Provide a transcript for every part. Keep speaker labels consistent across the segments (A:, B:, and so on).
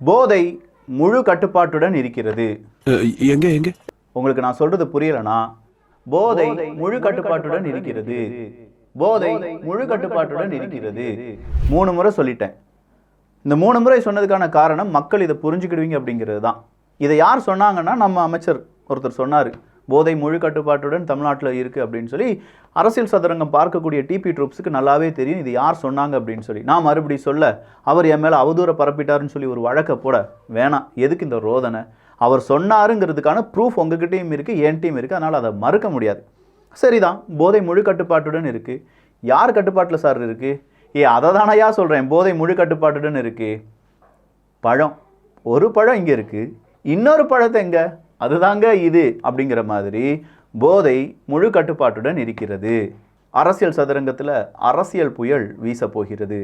A: போதை முழு கட்டுப்பாட்டுடன் இருக்கிறது.
B: எங்க எங்க
A: உங்களுக்கு நான் சொல்றது புரியலனா, போதை முழு கட்டுப்பாட்டுடன் இருக்கிறது. போதை முழு கட்டுப்பாட்டுடன் இருக்கிறது. 3 முறை சொல்லிட்டேன். இந்த 3 முறை சொன்னதுக்கான காரணம் மக்கள் இதை புரிஞ்சுக்கிடுவீங்க அப்படிங்கிறது தான். இதை யார் சொன்னாங்கன்னா, நம்ம அமைச்சர் ஒருத்தர் சொன்னார், போதை முழு கட்டுப்பாட்டுடன் தமிழ்நாட்டில் இருக்குது அப்படின்னு சொல்லி. அரசியல் சதுரங்கம் பார்க்கக்கூடிய டிபி ட்ரூப்ஸுக்கு நல்லாவே தெரியும் இது யார் சொன்னாங்க அப்படின்னு சொல்லி. நான் மறுபடி சொல்ல, அவர் என் மேலே அவதூற பரப்பிட்டாருன்னு சொல்லி ஒரு வழக்கை போட வேணாம். எதுக்கு இந்த ரோதனை? அவர் சொன்னாருங்கிறதுக்கான ப்ரூஃப் உங்ககிட்டையும் இருக்குது, என்கிட்டையும் இருக்குது. அதனால் அதை மறுக்க முடியாது. சரிதான், போதை முழு கட்டுப்பாட்டுடன் இருக்குது. யார் கட்டுப்பாட்டில் சார் இருக்குது? அதை தானையா சொல்கிறேன், போதை முழு கட்டுப்பாட்டுடன் இருக்குது. பழம், ஒரு பழம் இங்கே இருக்குது, இன்னொரு பழத்தை எங்கே? அதுதாங்க இது அப்படிங்கிற மாதிரி போதை முழு கட்டுப்பாட்டுடன் இருக்கிறது. அரசியல் சதுரங்கத்தில் அரசியல் புயல் வீச போகிறது.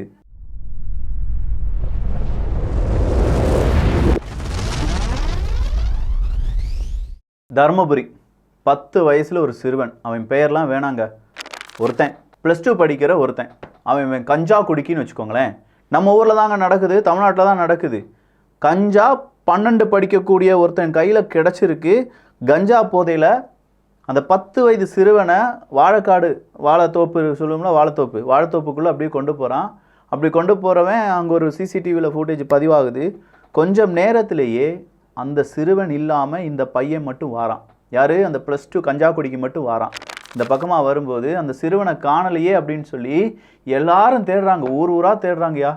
A: தர்மபுரி 10 வயசில் ஒரு சிறுவன், அவன் பெயர்லாம் வேணாங்க, ஒருத்தன் +2 படிக்கிற ஒருத்தன், அவன் கஞ்சா குடிக்கின்னு வச்சுக்கோங்களேன். நம்ம ஊரில் தாங்க நடக்குது, தமிழ்நாட்டில் தான் நடக்குது. கஞ்சா 12 படிக்கக்கூடிய ஒருத்தன் கையில் கிடச்சிருக்கு. கஞ்சா போதையில் அந்த 10 வயது சிறுவனை வாழைக்காடு, வாழைத்தோப்பு சொல்லுவோம்ல, வாழைத்தோப்புக்குள்ளே அப்படியே கொண்டு போகிறான். அப்படி கொண்டு போகிறவன் அங்கே ஒரு சிசிடிவியில் ஃபுட்டேஜ் பதிவாகுது. கொஞ்சம் நேரத்திலேயே அந்த சிறுவன் இல்லாமல் இந்த பையன் மட்டும் வாரான். யார்? அந்த +2 கஞ்சா குடிக்கு மட்டும் வாரான். இந்த பக்கமாக வரும்போது அந்த சிறுவனை காணலையே அப்படின்னு சொல்லி எல்லாரும் தேடுறாங்க, ஊர் ஊராக தேடுறாங்கயா.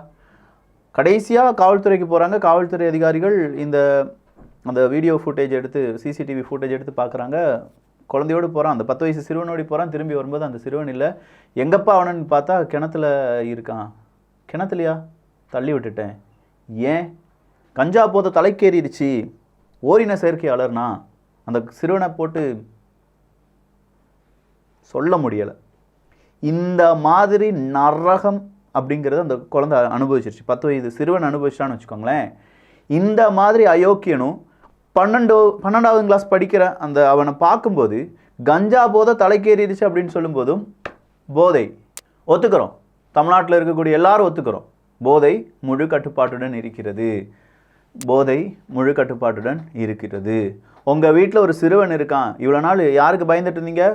A: கடைசியாக காவல்துறைக்கு போகிறாங்க. காவல்துறை அதிகாரிகள் அந்த வீடியோ ஃபுட்டேஜ் எடுத்து, சிசிடிவி ஃபுட்டேஜ் எடுத்து பார்க்குறாங்க. குழந்தையோடு போகிறான், அந்த 10 வயசு சிறுவனோடு போகிறான். திரும்பி வரும்போது அந்த சிறுவன் இல்லை. எங்கப்பா அவனன்னு பார்த்தா கிணத்துல இருக்கான். கிணத்துலையா? தள்ளி விட்டுட்டேன். ஏன்? கஞ்சா போதை தலைக்கேறிடுச்சு, ஓரின செயற்கையாளர்னா. அந்த சிறுவனை போட்டு சொல்ல முடியலை. இந்த மாதிரி நரகம் அப்படிங்கிறது அந்த குழந்தை அனுபவிச்சிருச்சு. 10 வயது சிறுவன் அனுபவிச்சான்னு வச்சுக்கோங்களேன். இந்த மாதிரி அயோக்கியனும் 12வது கிளாஸ் படிக்கிற அந்த அவனை பார்க்கும்போது கஞ்சா போதை தலைக்கேறிடுச்சு அப்படின்னு சொல்லும்போதும், போதை ஒத்துக்கிறோம், தமிழ்நாட்டில் இருக்கக்கூடிய எல்லாரும் ஒத்துக்கிறோம், போதை முழு கட்டுப்பாட்டுடன் இருக்கிறது. போதை முழு கட்டுப்பாட்டுடன் இருக்கிறது. உங்கள் வீட்டில் ஒரு சிறுவன் இருக்கான். இவ்வளோ நாள் யாருக்கு பயந்துட்டு இருந்தீங்க?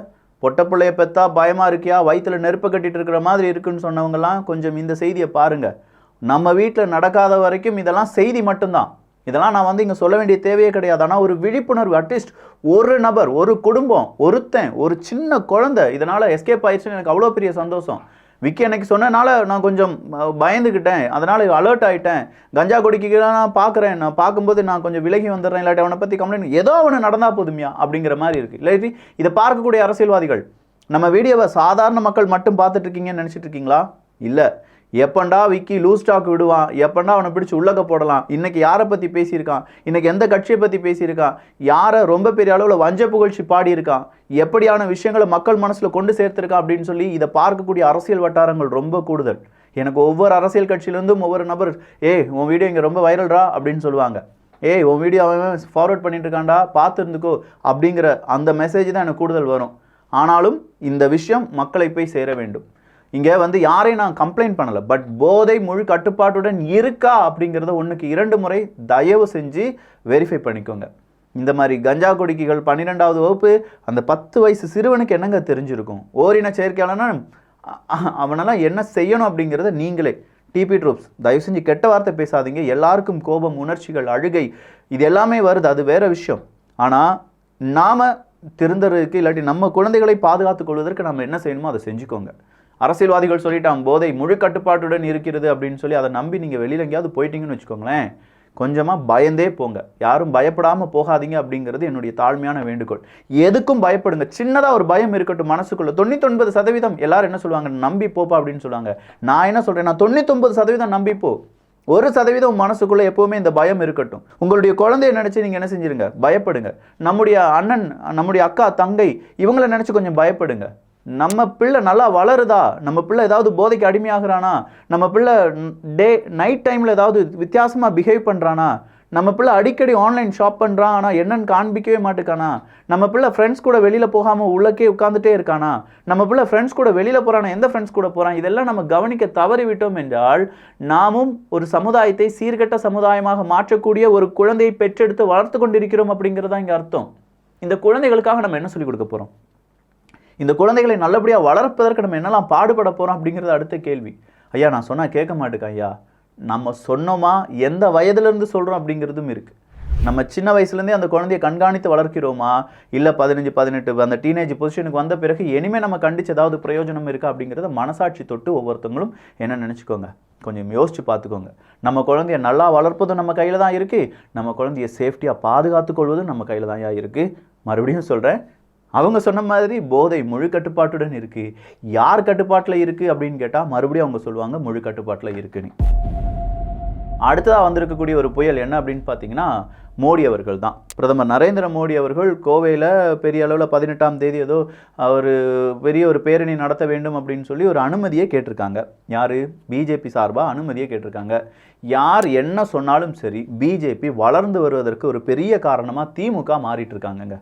A: பொட்ட பிள்ளைய பெற்றா பயமாக இருக்கியா, வயிற்றில் நெருப்பை கட்டிட்டு இருக்கிற மாதிரி இருக்குன்னு சொன்னவங்கலாம் கொஞ்சம் இந்த செய்தியை பாருங்கள். நம்ம வீட்டில் நடக்காத வரைக்கும் இதெல்லாம் செய்தி மட்டும்தான். இதெல்லாம் நான் இங்கே சொல்ல வேண்டிய தேவையே கிடையாது. ஆனால் ஒரு விழிப்புணர்வு, அட்லீஸ்ட் ஒரு நபர், ஒரு குடும்பம், ஒருத்தன், ஒரு சின்ன குழந்தை இதனால் எஸ்கேப் ஆயிடுச்சுன்னு எனக்கு அவ்வளோ பெரிய சந்தோஷம். விக்கி எனக்கு சொன்னனால நான் கொஞ்சம் பயந்துக்கிட்டேன், அதனால் அலர்ட் ஆகிட்டேன். கஞ்சா குடிக்க நான் பார்க்குறேன், நான் பார்க்கும்போது நான் கொஞ்சம் விலகி வந்துடுறேன், இல்லாட்டி அவனை பற்றி கம்ப்ளைண்ட், ஏதோ அவனை நடந்தால் போதுமையா அப்படிங்கிற மாதிரி இருக்குது. இல்லாட்டி இதை பார்க்கக்கூடிய அரசியல்வாதிகள் நம்ம வீடியோவை சாதாரண மக்கள் மட்டும் பார்த்துட்டு இருக்கீங்கன்னு நினச்சிட்டு இருக்கீங்களா? இல்லை, எப்பண்டா விக்கி லூஸ் ஸ்டாக் விடுவான், எப்பண்டா அவனை பிடிச்சி உள்ளக்க போடலாம், இன்றைக்கி யாரை பற்றி பேசியிருக்கான், இன்றைக்கி எந்த கட்சியை பற்றி பேசியிருக்கான், யாரை ரொம்ப பெரிய அளவில் வஞ்ச புகழ்ச்சி பாடியிருக்கான், எப்படியான விஷயங்களை மக்கள் மனசில் கொண்டு சேர்த்துருக்கான் அப்படின்னு சொல்லி இதை பார்க்கக்கூடிய அரசியல் வட்டாரங்கள் ரொம்ப கூடுதல். எனக்கு ஒவ்வொரு அரசியல் கட்சியிலேருந்தும் ஒவ்வொரு நபர், உன் வீடியோ இங்கே ரொம்ப வைரல்ரா அப்படின்னு சொல்லுவாங்க. உன் வீடியோ அவன் ஃபார்வர்ட் பண்ணிட்டு இருக்காண்டா, பார்த்து இருந்துக்கோ அப்படிங்கிற அந்த மெசேஜ் தான் எனக்கு கூடுதல் வரும். ஆனாலும் இந்த விஷயம் மக்களை போய் சேர வேண்டும். இங்கே யாரையும் நான் கம்ப்ளைண்ட் பண்ணலை, பட் போதை முழு கட்டுப்பாட்டுடன் இருக்கா அப்படிங்கிறத 1க்கு 2 முறை தயவு செஞ்சு வெரிஃபை பண்ணிக்கோங்க. இந்த மாதிரி கஞ்சா குடிக்கிகள் 12வது வகுப்பு அந்த 10 வயசு சிறுவனுக்கு என்னங்க தெரிஞ்சிருக்கும்? ஓரின செயற்கையாளனா அவனெல்லாம் என்ன செய்யணும் அப்படிங்கிறத நீங்களே. டிபி ட்ரூப்ஸ் தயவு செஞ்சு கெட்ட வார்த்தை பேசாதீங்க. எல்லாருக்கும் கோபம், உணர்ச்சிகள், அழுகை இது எல்லாமே வருது, அது வேற விஷயம். ஆனால் நாம் திருந்தறதுக்கு, இல்லாட்டி நம்ம குழந்தைகளை பாதுகாத்துக் கொள்வதற்கு நம்ம என்ன செய்யணுமோ அதை செஞ்சுக்கோங்க. அரசியல்வாதிகள் சொல்லிட்டாங்க போதை முழு கட்டுப்பாட்டுடன் இருக்கிறது அப்படின்னு சொல்லி அதை நம்பி நீங்கள் வெளியில் எங்கேயாவது போயிட்டீங்கன்னு வச்சுக்கோங்களேன், கொஞ்சமாக பயந்தே போங்க. யாரும் பயப்படாமல் போகாதீங்க அப்படிங்கிறது என்னுடைய தாழ்மையான வேண்டுகோள். எதுக்கும் பயப்படுங்க, சின்னதாக ஒரு பயம் இருக்கட்டும் மனசுக்குள்ள. 99% எல்லாரும் என்ன சொல்லுவாங்க, நம்பி போப்பா அப்படின்னு சொல்லுவாங்க. நான் என்ன சொல்கிறேன், நான் 99% நம்பிப்போ. 1% மனசுக்குள்ளே எப்போவுமே இந்த பயம் இருக்கட்டும். உங்களுடைய குழந்தைய நினச்சி நீங்கள் என்ன செஞ்சிருங்க, பயப்படுங்க. நம்முடைய அண்ணன், நம்முடைய அக்கா, தங்கை இவங்களை நினச்சி கொஞ்சம் பயப்படுங்க. நம்ம பிள்ளை நல்லா வளருதா, நம்ம பிள்ளை ஏதாவது போதைக்கு அடிமையாகிறானா, நம்ம பிள்ளை நைட் டைமில் ஏதாவது வித்தியாசமாக பிஹேவ் பண்ணுறானா, நம்ம பிள்ளை அடிக்கடி ஆன்லைன் ஷாப் பண்ணுறான், ஆனால் என்னன்னு காண்பிக்கவே மாட்டுக்கானா? நம்ம பிள்ளை ஃப்ரெண்ட்ஸ் கூட வெளியில் போகாமல் உள்ளக்கே உட்காந்துட்டே இருக்கானா? நம்ம பிள்ளை ஃப்ரெண்ட்ஸ் கூட வெளியில் போகிறானா, எந்த ஃப்ரெண்ட்ஸ் கூட போகிறான்? இதெல்லாம் நம்ம கவனிக்க தவறிவிட்டோம் என்றால் நாமும் ஒரு சமுதாயத்தை சீர்கெட்ட சமுதாயமாக மாற்றக்கூடிய ஒரு குழந்தையை பெற்றெடுத்து வளர்த்து கொண்டிருக்கிறோம் அப்படிங்கிறதா இங்கே அர்த்தம். இந்த குழந்தைகளுக்காக நம்ம என்ன சொல்லிக் கொடுக்க போகிறோம்? இந்த குழந்தைகளை நல்லபடியாக வளர்ப்பதற்கு நம்ம என்னெல்லாம் பாடுபட போகிறோம் அப்படிங்கிறது அடுத்த கேள்வி. ஐயா நான் சொன்னால் கேட்க மாட்டேங்க ஐயா, நம்ம சொன்னோமா, எந்த வயதுலேருந்து சொல்கிறோம் அப்படிங்கிறதும் இருக்குது. நம்ம சின்ன வயசுலேருந்தே அந்த குழந்தையை கண்காணித்து வளர்க்கிறோமா, இல்லை 15, 18 அந்த டீனேஜ் பொசிஷனுக்கு வந்த பிறகு இனிமேல் நம்ம கண்டிச்சு ஏதாவது பிரயோஜனம் இருக்கா அப்படிங்கிறத மனசாட்சி தொட்டு ஒவ்வொருத்தவங்களும் என்ன நினச்சிக்கோங்க, கொஞ்சம் யோசிச்சு பார்த்துக்கோங்க. நம்ம குழந்தைய நல்லா வளர்ப்பதும் நம்ம கையில் தான் இருக்குது, நம்ம குழந்தைய சேஃப்டியாக பாதுகாத்து கொள்வதும் நம்ம கையில் தான் இருக்குது. மறுபடியும் சொல்கிறேன், அவங்க சொன்ன மாதிரி போதை முழு கட்டுப்பாட்டுடன் இருக்குது. யார் கட்டுப்பாட்டில் இருக்குது அப்படின்னு கேட்டால் மறுபடியும் அவங்க சொல்லுவாங்க முழு கட்டுப்பாட்டில் இருக்குன்னு. அடுத்ததாக வந்திருக்கக்கூடிய ஒரு புயல் என்ன அப்படின்னு பார்த்தீங்கன்னா மோடி அவர்கள் தான். பிரதமர் நரேந்திர மோடி அவர்கள் கோவையில் பெரிய அளவில் 18ஆம் தேதி ஏதோ ஒரு பெரிய ஒரு பேரணி நடத்த வேண்டும் அப்படின்னு சொல்லி ஒரு அனுமதியை கேட்டிருக்காங்க. யார்? பிஜேபி சார்பாக அனுமதியை கேட்டிருக்காங்க. யார் என்ன சொன்னாலும் சரி, பிஜேபி வளர்ந்து வருவதற்கு ஒரு பெரிய காரணமாக திமுக மாறிட்டு இருக்காங்க.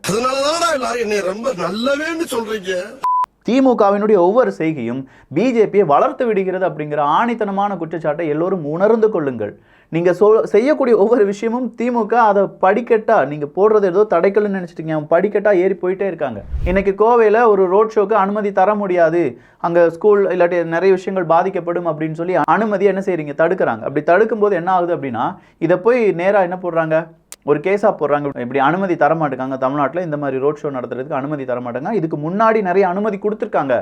A: திமுகவினுடைய ஒவ்வொரு செய்கையும் பிஜேபியை வளர்த்து விடுகிறது அப்படிங்கிற ஆணித்தனமான குற்றச்சாட்டை எல்லோரும் உணர்ந்து கொள்ளுங்கள். நீங்கள் செய்யக்கூடிய ஒவ்வொரு விஷயமும் திமுக அதை படிக்கட்டா, நீங்கள் போடுறது ஏதோ தடைக்கல்னு நினச்சிட்டிங்க, அவன் படிக்கட்டா ஏறி போயிட்டே இருக்காங்க. இன்னைக்கு கோவையில் ஒரு ரோட் ஷோக்கு அனுமதி தர முடியாது, அங்கே ஸ்கூல் இல்லாட்டி நிறைய விஷயங்கள் பாதிக்கப்படும் அப்படின்னு சொல்லி அனுமதி என்ன செய்றீங்க, தடுக்கிறாங்க. அப்படி தடுக்கும்போது என்ன ஆகுது அப்படின்னா, இதை போய் நேராக என்ன போடுறாங்க, ஒரு கேஸாக போடுறாங்க. இப்படி அனுமதி தர மாட்டேங்காங்க, தமிழ்நாட்டில் இந்த மாதிரி ரோட் ஷோ நடத்துறதுக்கு அனுமதி தர மாட்டாங்க. இதுக்கு முன்னாடி நிறைய அனுமதி கொடுத்துருக்காங்க,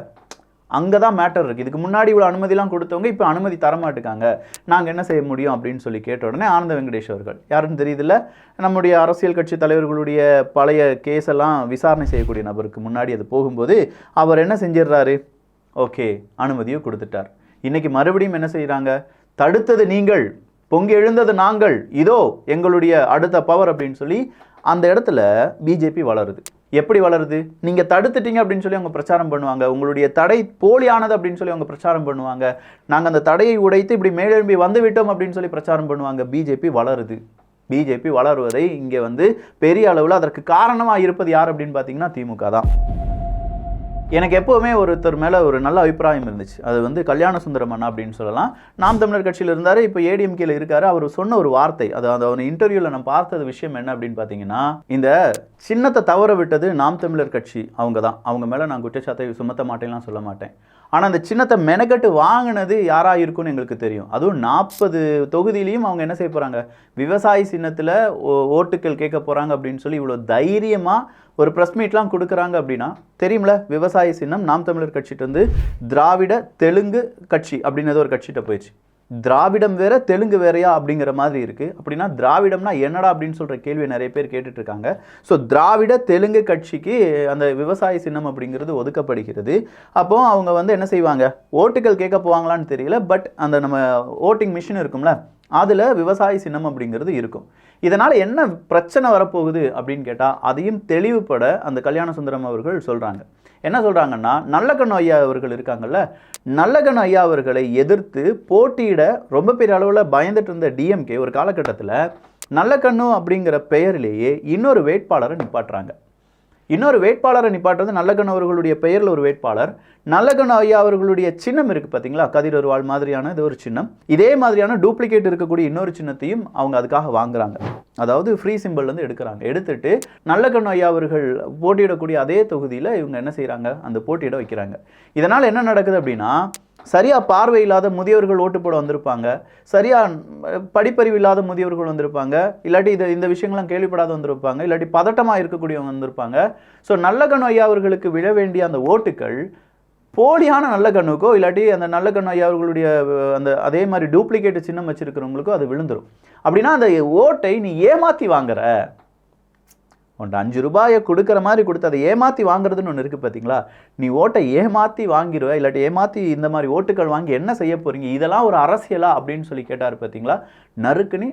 A: அங்கே தான் மேட்டர் இருக்குது. இதுக்கு முன்னாடி இவ்வளோ அனுமதிலாம் கொடுத்தவங்க இப்போ அனுமதி தர மாட்டேங்காங்க, நாங்கள் என்ன செய்ய முடியும் அப்படின்னு சொல்லி கேட்ட உடனே ஆனந்த வெங்கடேஷ் அவர்கள், யாருன்னு தெரியுதுல்ல, நம்முடைய அரசியல் கட்சி தலைவர்களுடைய பழைய கேஸ் எல்லாம் விசாரணை செய்யக்கூடிய நபருக்கு முன்னாடி அது போகும்போது அவர் என்ன செஞ்சிடுறாரு, ஓகே அனுமதியை கொடுத்துட்டார். இன்னைக்கு மறுபடியும் என்ன செய்கிறாங்க, தடுத்தது நீங்கள், பொங்கி எழுந்தது நாங்கள், இதோ எங்களுடைய அடுத்த பவர் அப்படின்னு சொல்லி அந்த இடத்துல பிஜேபி வளருது. எப்படி வளருது? நீங்கள் தடுத்துட்டீங்க அப்படின்னு சொல்லி அவங்க பிரச்சாரம் பண்ணுவாங்க, உங்களுடைய தடை போலியானது அப்படின்னு சொல்லி அவங்க பிரச்சாரம் பண்ணுவாங்க, நாங்கள் அந்த தடையை உடைத்து இப்படி மேலெழும்பி வந்து விட்டோம் அப்படின்னு சொல்லி பிரச்சாரம் பண்ணுவாங்க. பிஜேபி வளருது. பிஜேபி வளருவதை இங்கே பெரிய அளவில் அதற்கு காரணமாக இருப்பது யார் அப்படின்னு பார்த்தீங்கன்னா திமுக தான். எனக்கு எப்போவுமே ஒருத்தர் மேலே ஒரு நல்ல அபிப்பிராயம் இருந்துச்சு. அது கல்யாண சுந்தரம் அண்ணா அப்படின்னு சொல்லலாம். நாம் தமிழர் கட்சியில் இருந்தார், இப்போ ஏடிஎம்கேல இருக்காரு. அவர் சொன்ன ஒரு வார்த்தை, அது அவன் இன்டர்வியூவில் நான் பார்த்தது விஷயம் என்ன அப்படின்னு பார்த்தீங்கன்னா, இந்த சின்னத்தை தவற விட்டது நாம் தமிழர் கட்சி அவங்க தான். அவங்க மேலே நான் குற்றச்சாட்டை சுமத்த மாட்டேன்லாம் சொல்ல மாட்டேன். ஆனால் அந்த சின்னத்தை மெனக்கட்டு வாங்கினது யாராக இருக்குன்னு எங்களுக்கு தெரியும். அதுவும் 40 தொகுதியிலையும் அவங்க என்ன செய்ய போகிறாங்க, விவசாயி சின்னத்தில் ஓட்டுக்கள் கேட்க போகிறாங்க அப்படின்னு சொல்லி இவ்வளோ தைரியமாக ஒரு ப்ரெஸ் மீட்லாம் கொடுக்குறாங்க அப்படின்னா தெரியும்ல. விவசாய சின்னம் நாம் தமிழர் கட்சிட்டு திராவிட தெலுங்கு கட்சி அப்படின்னு ஒரு கட்சிகிட்ட போயிடுச்சு. திராவிடம் வேற தெலுங்கு வேறையா அப்படிங்கிற மாதிரி இருக்குது. அப்படின்னா திராவிடம்னா என்னடா அப்படின்னு சொல்கிற கேள்வியை நிறைய பேர் கேட்டுட்ருக்காங்க. ஸோ திராவிட தெலுங்கு கட்சிக்கு அந்த விவசாய சின்னம் அப்படிங்கிறது ஒதுக்கப்படுகிறது. அப்போ அவங்க என்ன செய்வாங்க, ஓட்டுகள் கேட்க போவாங்களான்னு தெரியல, பட் அந்த நம்ம ஓட்டிங் மிஷின் இருக்கும்ல, அதில் விவசாய சின்னம் அப்படிங்கிறது இருக்கும். இதனால் என்ன பிரச்சனை வரப்போகுது அப்படின்னு கேட்டால் அதையும் தெளிவுபட அந்த கல்யாண சுந்தரம் அவர்கள் சொல்கிறாங்க. என்ன சொல்கிறாங்கன்னா, நல்லக்கண்ணு ஐயா அவர்கள் இருக்காங்கல்ல, நல்லக்கண்ணு ஐயா அவர்களை எதிர்த்து போட்டியிட ரொம்ப பெரிய அளவில் பயந்துட்டு இருந்த டிஎம்கே ஒரு காலகட்டத்தில் நல்லக்கண்ணு அப்படிங்கிற பெயரிலேயே இன்னொரு வேட்பாளரை நிப்பாட்டுறாங்க. இன்னொரு வேட்பாளரை நிப்பாட்டுறது நல்லக்கண்ணு அவர்களுடைய பெயரில் ஒரு வேட்பாளர். நல்லக்கண்ணு ஐயா அவர்களுடைய சின்னம் இருக்குது பார்த்தீங்களா, கதிர் ஒரு வாழ் மாதிரியான இது ஒரு சின்னம். இதே மாதிரியான டூப்ளிகேட் இருக்கக்கூடிய இன்னொரு சின்னத்தையும் அவங்க அதுக்காக வாங்குறாங்க. அதாவது ஃப்ரீ சிம்பிள்லேருந்து எடுக்கிறாங்க. எடுத்துட்டு நல்லக்கண்ணு ஐயா அவர்கள் போட்டியிடக்கூடிய அதே தொகுதியில் இவங்க என்ன செய்கிறாங்க, அந்த போட்டியிட வைக்கிறாங்க. இதனால் என்ன நடக்குது அப்படின்னா, சரியாக பார்வை இல்லாத முதியவர்கள் ஓட்டு போட வந்திருப்பாங்க, சரியாக படிப்பறிவு இல்லாத முதியவர்கள் வந்திருப்பாங்க, இல்லாட்டி இந்த விஷயங்கள்லாம் கேள்விப்படாத வந்திருப்பாங்க, இல்லாட்டி பதட்டமாக இருக்கக்கூடியவங்க வந்திருப்பாங்க. ஸோ நல்லக்கண்ணு ஐயா அவர்களுக்கு விழ வேண்டிய அந்த ஓட்டுக்கள் போலியான நல்லக்கண்ணுக்கோ இல்லாட்டி அந்த நல்லக்கண்ணு ஐயா அவர்களுடைய அந்த அதே மாதிரி டூப்ளிகேட் சின்னம் வச்சுருக்கிறவங்களுக்கோ அது விழுந்துடும். அப்படின்னா அந்த ஓட்டை நீ ஏமாற்றி வாங்குற, உன்ட்டு 5 ரூபாயை கொடுக்குற மாதிரி கொடுத்து அதை ஏமாற்றி வாங்குறதுன்னு ஒன்று இருக்குது பார்த்தீங்களா. நீ ஓட்டை ஏமாற்றி வாங்கிடுவ, இல்லாட்டி ஏமாற்றி இந்த மாதிரி ஓட்டுக்கள் வாங்கி என்ன செய்ய போகிறீங்க, இதெல்லாம் ஒரு அரசியலா அப்படின்னு சொல்லி கேட்டார் பார்த்தீங்களா. நறுக்குன்னு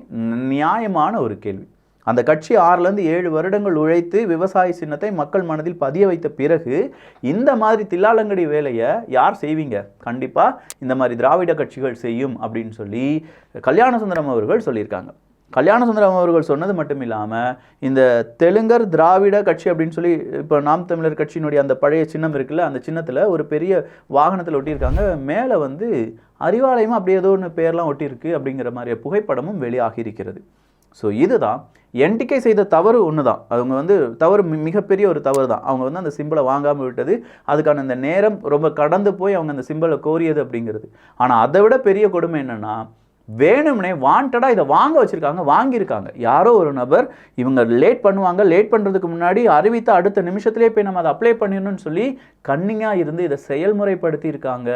A: நியாயமான ஒரு கேள்வி. அந்த கட்சி 6லேருந்து 7 வருடங்கள் உழைத்து விவசாய சின்னத்தை மக்கள் மனதில் பதிய வைத்த பிறகு இந்த மாதிரி தில்லாலங்கடி வேலையை யார் செய்வீங்க? கண்டிப்பாக இந்த மாதிரி திராவிட கட்சிகள் செய்யும் அப்படின்னு சொல்லி கல்யாண சுந்தரம் அவர்கள் சொல்லியிருக்காங்க. கல்யாண சுந்தரம் அவர்கள் சொன்னது மட்டும் இல்லாமல் இந்த தெலுங்கர் திராவிட கட்சி அப்படின்னு சொல்லி இப்போ நாம் தமிழர் கட்சியினுடைய அந்த பழைய சின்னம் இருக்குல்ல, அந்த சின்னத்தில் ஒரு பெரிய வாகனத்தில் ஒட்டியிருக்காங்க. மேலே வந்து அறிவாலயமாக அப்படியே ஏதோ ஒன்று பேர்லாம் ஒட்டியிருக்கு அப்படிங்கிற மாதிரி புகைப்படமும் வெளியாகி இருக்கிறது. ஸோ இதுதான் என்டிகே செய்த தவறு ஒன்று தான். அவங்க வந்து தவறு மிகப்பெரிய ஒரு தவறு தான். அவங்க வந்து அந்த சிம்பிளை வாங்காமல் விட்டது, அதுக்கான அந்த நேரம் ரொம்ப கடந்து போய் அவங்க அந்த சிம்பிளை கோரியது அப்படிங்கிறது. ஆனால் அதை விட பெரிய கொடுமை என்னென்னா, வேணும்னே வாண்டடாக இதை வாங்கியிருக்காங்க. யாரோ ஒரு நபர் இவங்க லேட் பண்ணுவாங்க, லேட் பண்ணுறதுக்கு முன்னாடி அறிவித்த அடுத்த நிமிஷத்துலேயே போய் நம்ம அதை அப்ளை பண்ணிடணும்னு சொல்லி கன்னிங்காக இருந்து இதை செயல்முறைப்படுத்தி இருக்காங்க.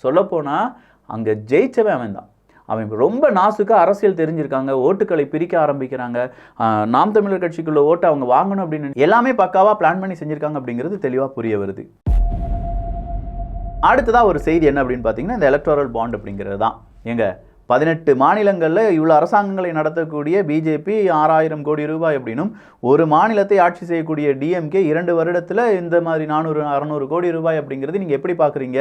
A: சொல்லப்போனால் அங்கே ஜெயிச்சவன் அவன் தான். அவன் ரொம்ப நாசுக்காக அரசியல் தெரிஞ்சிருக்காங்க, ஓட்டுக்களை பிரிக்க ஆரம்பிக்கிறாங்க, நாம் தமிழர் கட்சிக்குள்ள ஓட்டை அவங்க வாங்கணும் அப்படின்னு எல்லாமே பக்காவாக பிளான் பண்ணி செஞ்சுருக்காங்க அப்படிங்கிறது தெளிவாக புரிய வருது. அடுத்ததாக ஒரு செய்தி என்ன அப்படின்னு பார்த்தீங்கன்னா, இந்த எலக்டோரல் பாண்ட் அப்படிங்கிறது தான். 18 மாநிலங்களில் இவ்வளோ அரசாங்கங்களை நடத்தக்கூடிய பிஜேபி 6000 கோடி ரூபாய் அப்படின்னும், ஒரு மாநிலத்தை ஆட்சி செய்யக்கூடிய டிஎம்கே 2 வருடத்தில் இந்த மாதிரி 400-600 கோடி ரூபாய் அப்படிங்கிறது நீங்கள் எப்படி பார்க்குறீங்க?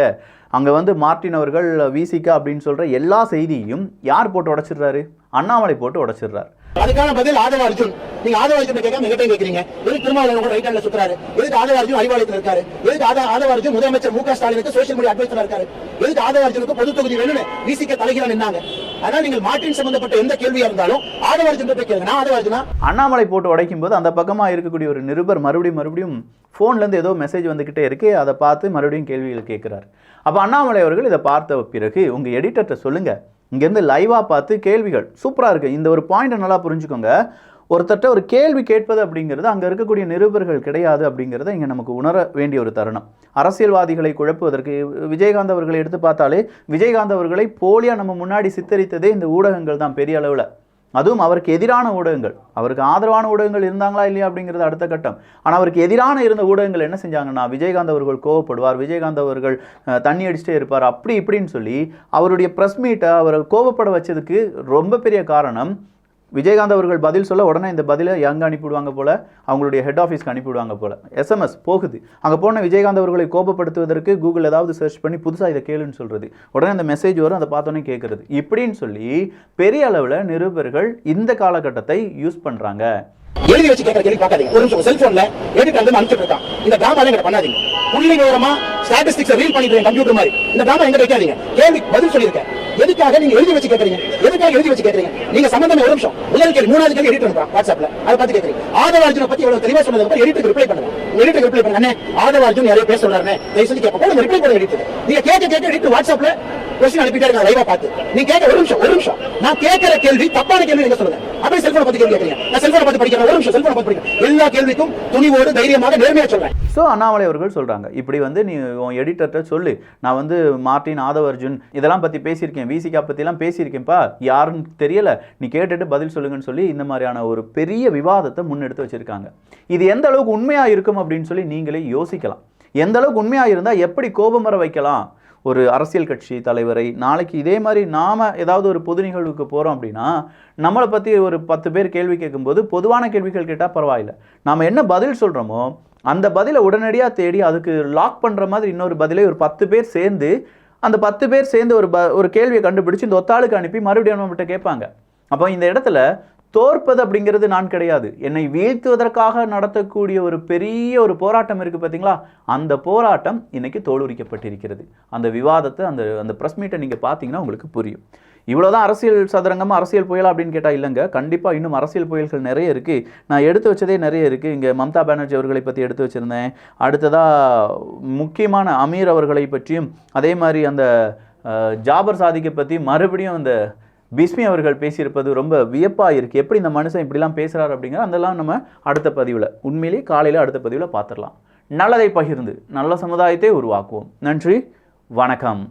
A: அங்கே வந்து மார்ட்டின் அவர்கள் விசிகா அப்படின்னு சொல்கிற எல்லா செய்தியும் யார் போட்டு உடைச்சிடுறாரு? அண்ணாமலை போட்டு உடைச்சிடுறாரு.
B: அதுக்கான பதில் ஆதவ அர்ஜுன். நீங்க ஆதவ அர்ஜுன் கேட்காம எங்கிட்ட கேட்கறீங்க. எதுக்கு திருமாவளவன் கூட ரைட் ஹேண்ட்ல சுத்துறாரு? எதுக்கு ஆதவ அர்ஜுன் அறிவாலயத்தில் இருக்காரு? எதுக்கு ஆதவ அர்ஜுன் முதலமைச்சர் மு க ஸ்டாலினுக்கு சோசியல் மீடியா அட்வைசரா இருக்காரு? எதுக்கு ஆதவ அர்ஜுனுக்கு பொது தொகுதி வேணும்னு விசிக தலைகீழா நின்னாங்க? அதனால நீங்கள் மார்ட்டின் சம்பந்தப்பட்ட எந்த கேள்வியா இருந்தாலும் ஆதவ அர்ஜுன் போய் கேளுங்க. நான் ஆதவ அர்ஜுனா?
A: அண்ணாமலை போட்டு உடைக்கும் போது அந்த பக்கமா இருக்கக்கூடிய ஒரு நிருபர் மறுபடியும் போன்ல இருந்து ஏதோ மெசேஜ் வந்துகிட்டே இருக்கு, அதை பார்த்து மறுபடியும் கேள்விகள் கேட்கிறார். அப்ப அண்ணாமலை அவர்கள் இதை பார்த்த பிறகு உங்க எடிட்டர்கிட்ட சொல்லுங்க, இங்கேருந்து லைவாக பார்த்து கேள்விகள் சூப்பராக இருக்குது. இந்த ஒரு பாயிண்ட்டை நல்லா புரிஞ்சுக்கோங்க. ஒருத்தட்ட ஒரு கேள்வி கேட்பது அப்படிங்கிறது அங்கே இருக்கக்கூடிய நிருபர்கள் கிடையாது அப்படிங்கிறத இங்கே நமக்கு உணர வேண்டிய ஒரு தருணம். அரசியல்வாதிகளை குழப்புவதற்கு விஜயகாந்த் அவர்களை எடுத்து பார்த்தாலே, விஜயகாந்த் அவர்களை போலியாக நம்ம முன்னாடி சித்தரித்ததே இந்த ஊடகங்கள் தான் பெரிய அளவில். அதுவும் அவருக்கு எதிரான ஊடகங்கள். அவருக்கு ஆதரவான ஊடகங்கள் இருந்தாங்களா இல்லையா அப்படிங்கிறது அடுத்த கட்டம். ஆனால் அவருக்கு எதிரான இருந்த ஊடகங்கள் என்ன செஞ்சாங்கன்னா, விஜயகாந்த் அவர்கள் கோவப்படுவார், விஜயகாந்த் அவர்கள் தண்ணி அடிச்சுட்டே இருப்பார், அப்படி இப்படின்னு சொல்லி அவருடைய ப்ரெஸ் மீட்டை அவரை கோவப்பட வச்சதுக்கு ரொம்ப பெரிய காரணம், விஜயகாந்த் அவர்கள் பதில் சொல்ல உடனே இந்த பதிலை எங்கே அனுப்பிவிடுவாங்க போல, அவங்களுடைய ஹெட் ஆஃபீஸ்க்கு அனுப்பிவிடுவாங்க போல. எஸ்எம்எஸ் போகுது. அங்கே போன விஜயகாந்த் அவர்களை கோபப்படுத்துவதற்கு கூகுள் ஏதாவது சர்ச் பண்ணி புதுசாக இதை கேளுன்னு சொல்கிறது, உடனே அந்த மெசேஜ் வரும், அதை பார்த்தோன்னே கேட்குறது, இப்படின்னு சொல்லி பெரிய அளவில் நிருபர்கள் இந்த காலகட்டத்தை யூஸ் பண்ணுறாங்க.
B: எழுதி வச்சு கேட்கற கேள்வி பார்க்காதீங்க. ஒரு நிமிஷம் செல்போன்ல எடிட் வந்து அனுப்பிச்சு இருக்கான். இந்த டிராமால எங்க பண்ணாதீங்க. புள்ளி விவரமா ஸ்டாட்டிஸ்டிக்ஸ் ரீட் பண்ணிட்டு கம்ப்யூட்டர் மாதிரி இந்த டிராமா எங்க வைக்காதீங்க. கேள்வி பதில் சொல்லியிருக்கேன். எதுக்காக நீங்க எழுதி வச்சு கேட்கறீங்க? எதுக்காக எழுதி வச்சு கேட்கறீங்க? நீங்க சம்பந்தமே ஒரு நிமிஷம். முதல் கேள்வி, மூணாவது கேள்வி எடிட் பண்ணுறா வாட்ஸ்அப்ல, அதை பார்த்து கேட்கறீங்க. ஆதவ அர்ஜுனை பத்தி எவ்வளவு தெளிவா சொன்னதுக்கு எடிட்டுக்கு ரிப்ளை பண்ணுங்க. எடிட்டுக்கு ரிப்ளை பண்ணுங்க. ஆதவ அர்ஜுன் யாரையோ பேச சொல்றாரு, தயவு செஞ்சு கேட்க கூட ரிப்ளை பண்ணுங்க. எடிட்டு நீங்க கேட்க எடிட்டு வாட்ஸ்அப்ல கொஸ்டின் அனுப்பிட்டே இருக்காங்க லைவா பார்த்து. நீங்க கேட்க ஒரு நிமிஷம். நான் கேட்கிற கேள்வி தப்பான கேள்வி நீங்க சொல்லுங்க. அப்படியே செல்போனை பத்தி கேள்வி கேட்கறீங்க. நான் செல்போனை பத்தி படிக்கிறேன். ஒரு நிமிஷம் செல்போனை பத்தி படிக்கிறேன். எல்லா கேள்விக்கும் துணிவோடு தைரியமாக நேர்மையா சொல்றேன்.
A: ஸோ அண்ணாமலை அவர்கள் சொல்றாங்க, இப்படி வந்து நீ உன் எடிட்டர்கிட்ட சொல்லு, நான் வந்து மார்ட்டின், ஆதவ அர்ஜுன் இதெல்லாம் பற்றி பேசியிருக்கேன், விசிகா பற்றிலாம் பேசியிருக்கேன்ப்பா, யாருன்னு தெரியல, நீ கேட்டுட்டு பதில் சொல்லுங்கன்னு சொல்லி இந்த மாதிரியான ஒரு பெரிய விவாதத்தை முன்னெடுத்து வச்சிருக்காங்க. இது எந்த அளவுக்கு உண்மையாக இருக்கும் அப்படின்னு சொல்லி நீங்களே யோசிக்கலாம். எந்த அளவுக்கு உண்மையாக இருந்தால் எப்படி கோபம் வர வைக்கலாம் ஒரு அரசியல் கட்சி தலைவரை. நாளைக்கு இதே மாதிரி நாம் ஏதாவது ஒரு பொது நிகழ்வுக்கு போகிறோம் அப்படின்னா, நம்மளை பற்றி ஒரு 10 பேர் கேள்வி கேட்கும்போது பொதுவான கேள்விகள் கேட்டால் பரவாயில்லை, நாம் என்ன பதில் சொல்கிறோமோ அந்த பதிலை உடனடியாக தேடி அதுக்கு லாக் பண்ணுற மாதிரி இன்னொரு பதிலை ஒரு 10 பேர் சேர்ந்து, அந்த 10 பேர் சேர்ந்து ஒரு கேள்வியை கண்டுபிடிச்சு இந்த ஒத்தாளுக்கு அனுப்பி மறுபடியும் நம்மகிட்ட கேட்பாங்க. அப்போ இந்த இடத்துல தோற்பது அப்படிங்கிறது நான் கிடையாது, என்னை வீழ்த்துவதற்காக நடத்தக்கூடிய ஒரு பெரிய ஒரு போராட்டம் இருக்குது பார்த்தீங்களா, அந்த போராட்டம் இன்னைக்கு தோலுரிக்கப்பட்டிருக்கிறது. அந்த விவாதத்தை அந்த ப்ரெஸ் மீட்டை நீங்கள் பார்த்தீங்கன்னா உங்களுக்கு புரியும். இவ்வளோதான் அரசியல் சதுரங்கமாக அரசியல் புயலா அப்படின்னு கேட்டால் இல்லைங்க, கண்டிப்பாக இன்னும் அரசியல் புயல்கள் நிறைய இருக்குது. நான் எடுத்து வச்சதே நிறைய இருக்குது. இங்கே மம்தா பானர்ஜி அவர்களை பற்றி எடுத்து வச்சுருந்தேன். அடுத்ததாக முக்கியமான அமீர் அவர்களை பற்றியும், அதே மாதிரி அந்த ஜாபர் சாதிக்கை பற்றி மறுபடியும் அந்த பிஸ்மி அவர்கள் பேசியிருப்பது ரொம்ப வியப்பாக இருக்குது. எப்படி இந்த மனுஷன் இப்படிலாம் பேசுகிறார் அப்படிங்கிற அதெல்லாம் நம்ம அடுத்த பதிவில், உண்மையிலேயே காலையில் அடுத்த பதிவில் பார்த்துடலாம். நல்லதை பகிர்ந்து நல்ல சமுதாயத்தை உருவாக்குவோம். நன்றி, வணக்கம்.